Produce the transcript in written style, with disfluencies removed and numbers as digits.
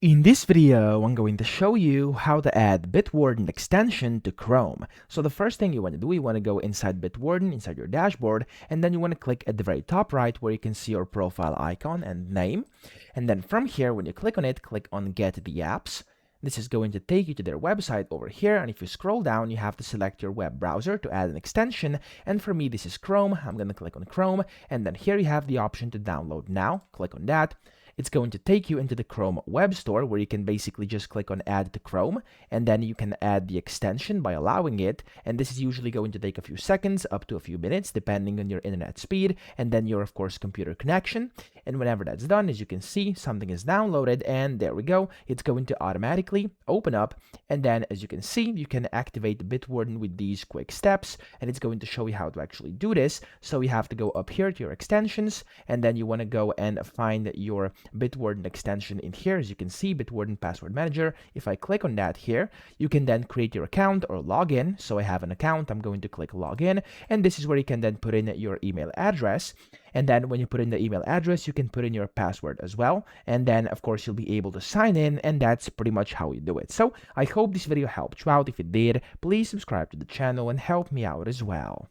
In this video, I'm going to show you how to add Bitwarden extension to Chrome. So the first thing you want to do, you want to go inside Bitwarden, inside your dashboard, and then you want to click at the very top right where you can see your profile icon and name. And then from here, when you click on it, click on Get the Apps. This is going to take you to their website over here, and if you scroll down, you have to select your web browser to add an extension, and for me this is Chrome. I'm going to click on Chrome, and then here you have the option to download now. Click on that. It's going to take you into the Chrome Web Store where you can basically just click on Add to Chrome, and then you can add the extension by allowing it, and this is usually going to take a few seconds up to a few minutes depending on your internet speed and then your of course computer connection. And whenever that's done, as you can see, something is downloaded, and there we go. It's going to automatically open up, and then as you can see, you can activate Bitwarden with these quick steps, and it's going to show you how to actually do this. So you have to go up here to your extensions, and then you want to go and find your Bitwarden extension in here. As you can see, Bitwarden Password Manager. If I click on that here, you can then create your account or log in. So I have an account. I'm going to click login, and this is where you can then put in your email address. And then when you put in the email address, you can put in your password as well. And then of course you'll be able to sign in, and that's pretty much how you do it. So I hope this video helped you out. If it did, please subscribe to the channel and help me out as well.